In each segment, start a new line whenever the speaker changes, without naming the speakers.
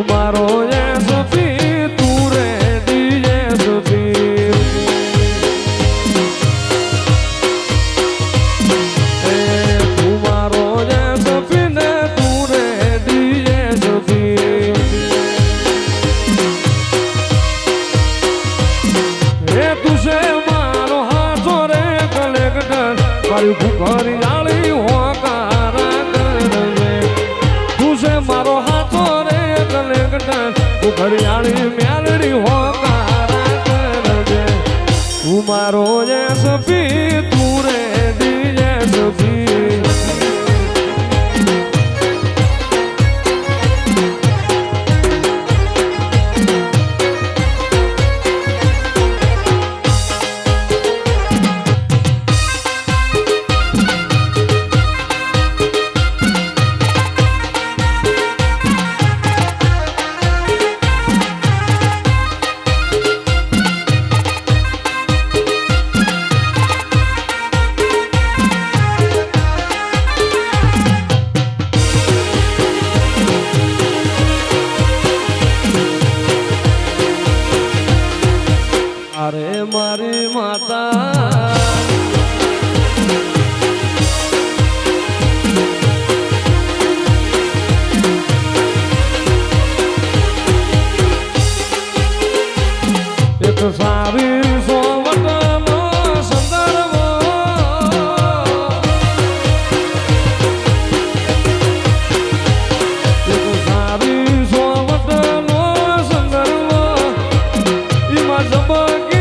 મારો એસપી તું ready SP તું મારો એસપી ને તું રેડી એસપી તું છે મારો હાથો રે કલેક્ટર મારી ભૂખરિયાળી હોકારા કરજે તું છે મારો હાથો રે કલેક્ટર ભૂખરિયાળી મેલડી હોકારા કરજે તું મારો એસપી તું રેડી એસપી અરે મારી માતા એક સારી સોવટનો સંદર્ભ એક સારી સોવટનો સંદર્ભ એમાં જબકી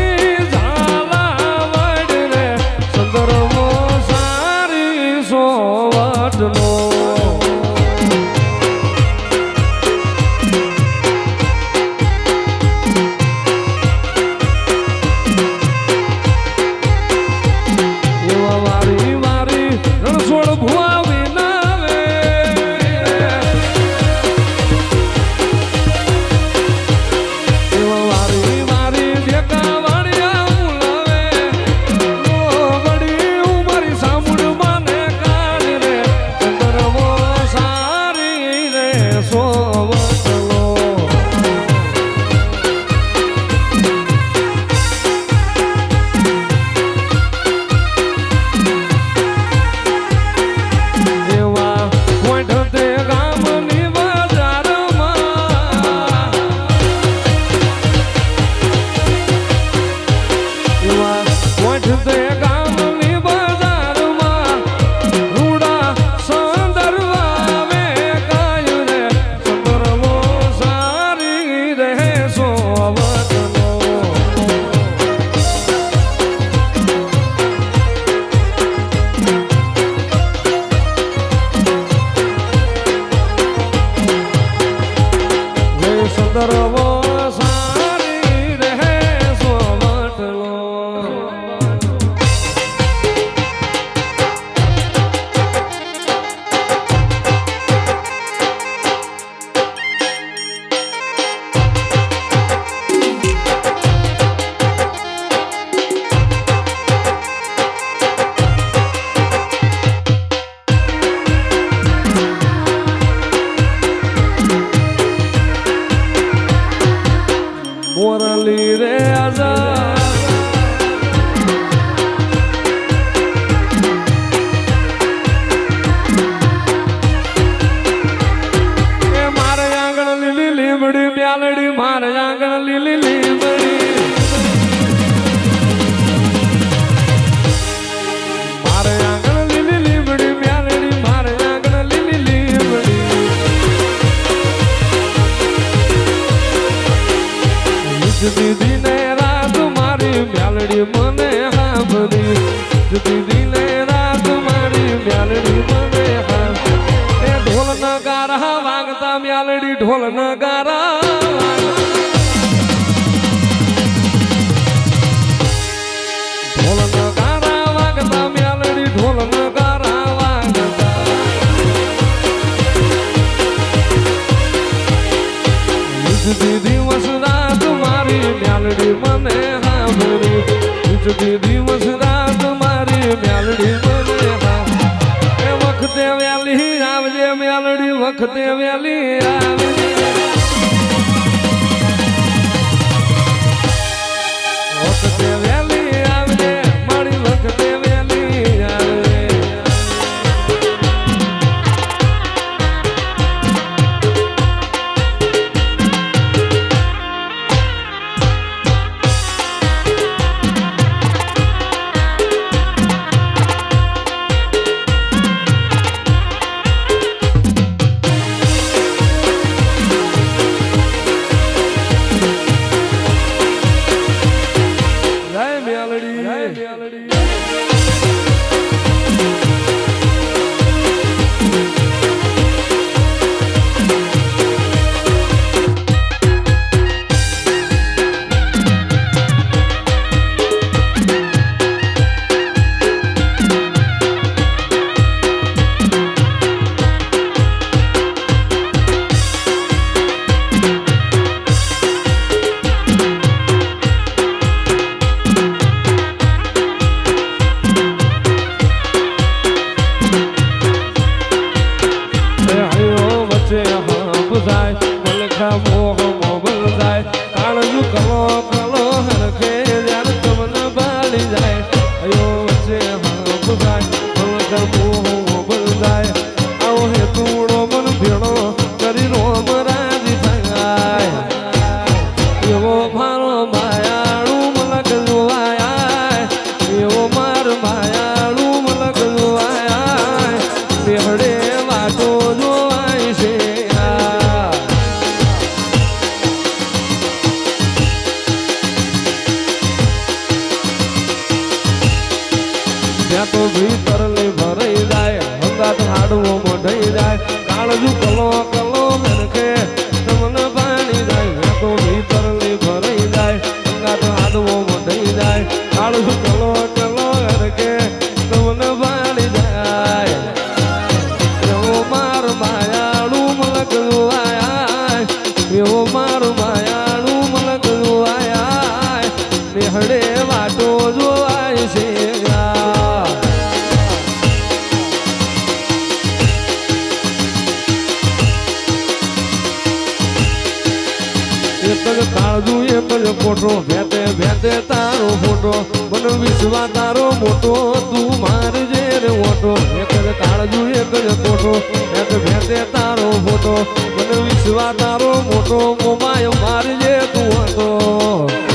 મોરલી રે આજા એ મારે આંગણ લીલી લીમડી મ્યાલડી મારે આંગણ લીલી લીમડી મારે આંગણ લીલી લીમડી મ્યાલડી મારે આંગણ લીલી લીમડી દીદી ને રાત મારી મ્યાલડી મને હાંભળી દીદી ને રાત મારી મ્યાલડી મને હાંભળી એ ઢોલ નગારા વાગતા મ્યાલડી ઢોલ નગારા ઢોલ નગારા વાગતા મ્યાલડી ઢોલ નગારા વાગતા દિવસ રાત મારી મ્યાલડી મને હાંભળી દિવસ રાત મારી મ્યાલડી મને હાંભળી એ વખતે વેલી આવજે મ્યાલડી વખતે વેલી આવજે આખા મોહ મોબલ જાય કાળજુ કલો કલો હરખે જ્યારે તમને બાળી જાય અયો વચ્ચે હાપ જાય આખા મોહ મોબલ જાય આવો હે તુડો મન ભેળો કરી રોમ રાજી થાય એવો મારો માયાળુ મલક જોવાય એવો માર માયાળુ મલક જોવાય બેહડે વાટો જોવાય છે ત્યાં તો ભીતર ને ભરાઈ જાય હંગાત હાડવો મઢાઈ જાય કાળજુ કલો કલો હરખે તમને પાણી જાય ત્યાં તો ભીતર ને ભરાઈ જાય હંગાત હાડવો મઢાઈ જાય કાળજુ કલો કલો હરખે તમને પાણી જાય એવો માર માયાળુ મલક જોવાય એવો માર માયાળુ મલક જોવાય બેહડે વાટો જોવાય છે એક જ કાળજુ એક જ કોઠો ભેતે ભેતે તારો ફોટો મને વિશ્વા તારો મોટો તું મારજે રે ઓટો એક જ કાળજુ એક જ કોઠો ભેતે ભેતે તારો ફોટો મને વિશ્વા તારો મોટો મોમાય મારજે તું હતો